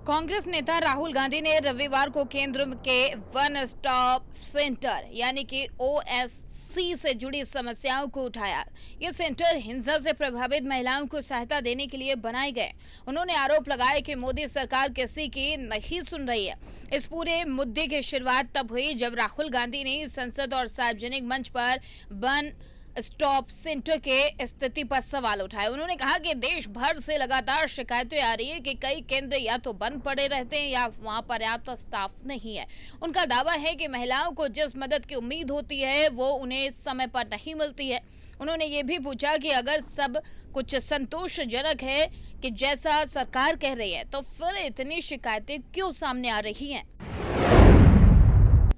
कांग्रेस नेता राहुल गांधी ने रविवार को केंद्र के वन स्टॉप सेंटर यानी कि ओएससी से जुड़ी समस्याओं को उठाया। ये सेंटर हिंसा से प्रभावित महिलाओं को सहायता देने के लिए बनाए गए। उन्होंने आरोप लगाया कि मोदी सरकार किसी की नहीं सुन रही है। इस पूरे मुद्दे की शुरुआत तब हुई जब राहुल गांधी ने संसद और सार्वजनिक मंच पर वन स्टॉप सेंटर के स्थिति पर सवाल उठाए। उन्होंने कहा कि देश भर से लगातार शिकायतें आ रही है कि कई केंद्र या तो बंद पड़े रहते हैं या वहां पर्याप्त स्टाफ नहीं है। उनका दावा है कि महिलाओं को जिस मदद की उम्मीद होती है वो उन्हें समय पर नहीं मिलती है। उन्होंने ये भी पूछा कि अगर सब कुछ संतोषजनक है कि जैसा सरकार कह रही है तो फिर इतनी शिकायतें क्यों सामने आ रही हैं।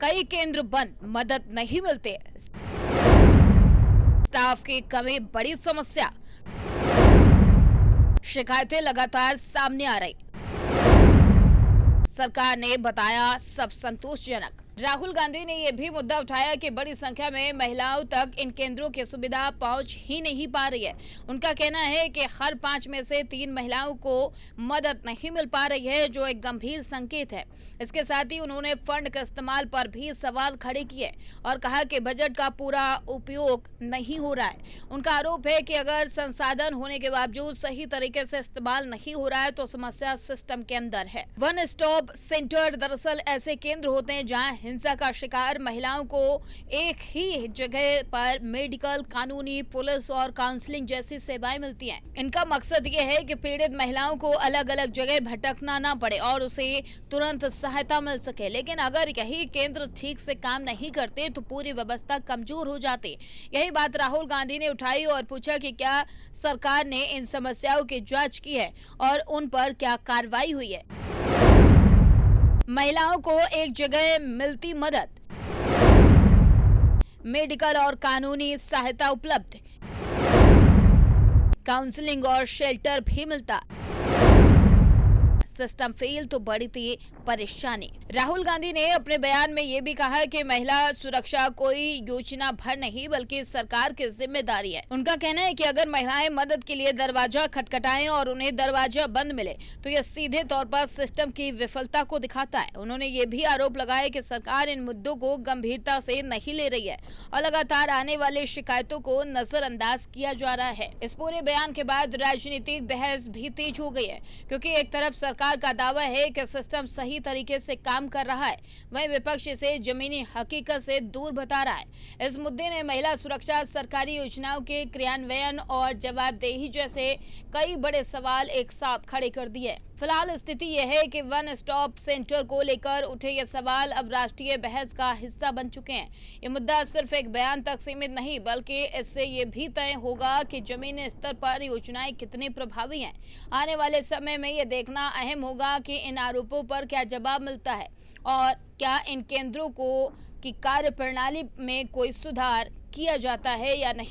कई केंद्र बंद, मदद नहीं मिलते, स्टाफ की कमी बड़ी समस्या, शिकायतें लगातार सामने आ रही, सरकार ने बताया सब संतोषजनक। राहुल गांधी ने यह भी मुद्दा उठाया कि बड़ी संख्या में महिलाओं तक इन केंद्रों की सुविधा पहुंच ही नहीं पा रही है। उनका कहना है कि हर 5 में से 3 महिलाओं को मदद नहीं मिल पा रही है, जो एक गंभीर संकेत है। इसके साथ ही उन्होंने फंड के इस्तेमाल पर भी सवाल खड़े किए और कहा कि बजट का पूरा उपयोग नहीं हो रहा है। उनका आरोप है कि अगर संसाधन होने के बावजूद सही तरीके से इस्तेमाल नहीं हो रहा है तो समस्या सिस्टम के अंदर है। वन स्टॉप सेंटर दरअसल ऐसे केंद्र होते हैं जहां हिंसा का शिकार महिलाओं को एक ही जगह पर मेडिकल, कानूनी, पुलिस और काउंसलिंग जैसी सेवाएं मिलती हैं। इनका मकसद ये है कि पीड़ित महिलाओं को अलग अलग जगह भटकना ना पड़े और उसे तुरंत सहायता मिल सके। लेकिन अगर यही केंद्र ठीक से काम नहीं करते तो पूरी व्यवस्था कमजोर हो जाती। यही बात राहुल गांधी ने उठाई और पूछा कि क्या सरकार ने इन समस्याओं की जांच की है और उन पर क्या कार्रवाई हुई है। महिलाओं को एक जगह मिलती मदद, मेडिकल और कानूनी सहायता उपलब्ध, काउंसलिंग और शेल्टर भी मिलता, सिस्टम फेल तो बड़ी थी परेशानी। राहुल गांधी ने अपने बयान में यह भी कहा कि महिला सुरक्षा कोई योजना भर नहीं बल्कि सरकार की जिम्मेदारी है। उनका कहना है कि अगर महिलाएं मदद के लिए दरवाजा खटखटाएं और उन्हें दरवाजा बंद मिले तो यह सीधे तौर पर सिस्टम की विफलता को दिखाता है। उन्होंने ये भी आरोप लगाया कि सरकार इन मुद्दों को गंभीरता से नहीं ले रही है और लगातार आने वाली शिकायतों को नजरअंदाज किया जा रहा है। इस पूरे बयान के बाद राजनीतिक बहस भी तेज हो गई है, क्योंकि एक तरफ सरकार का दावा है कि सिस्टम सही तरीके से काम कर रहा है, वहीं विपक्ष इसे जमीनी हकीकत से दूर बता रहा है। इस मुद्दे ने महिला सुरक्षा, सरकारी योजनाओं के क्रियान्वयन और जवाबदेही जैसे कई बड़े सवाल एक साथ खड़े कर दिए। फिलहाल स्थिति यह है कि वन स्टॉप सेंटर को लेकर उठे ये सवाल अब राष्ट्रीय बहस का हिस्सा बन चुके हैं। ये मुद्दा सिर्फ एक बयान तक सीमित नहीं बल्कि इससे ये भी तय होगा कि जमीनी स्तर पर योजनाएं कितनी प्रभावी हैं। आने वाले समय में ये देखना अहम होगा कि इन आरोपों पर क्या जवाब मिलता है और क्या इन केंद्रों को की कार्य प्रणाली में कोई सुधार किया जाता है या नहीं।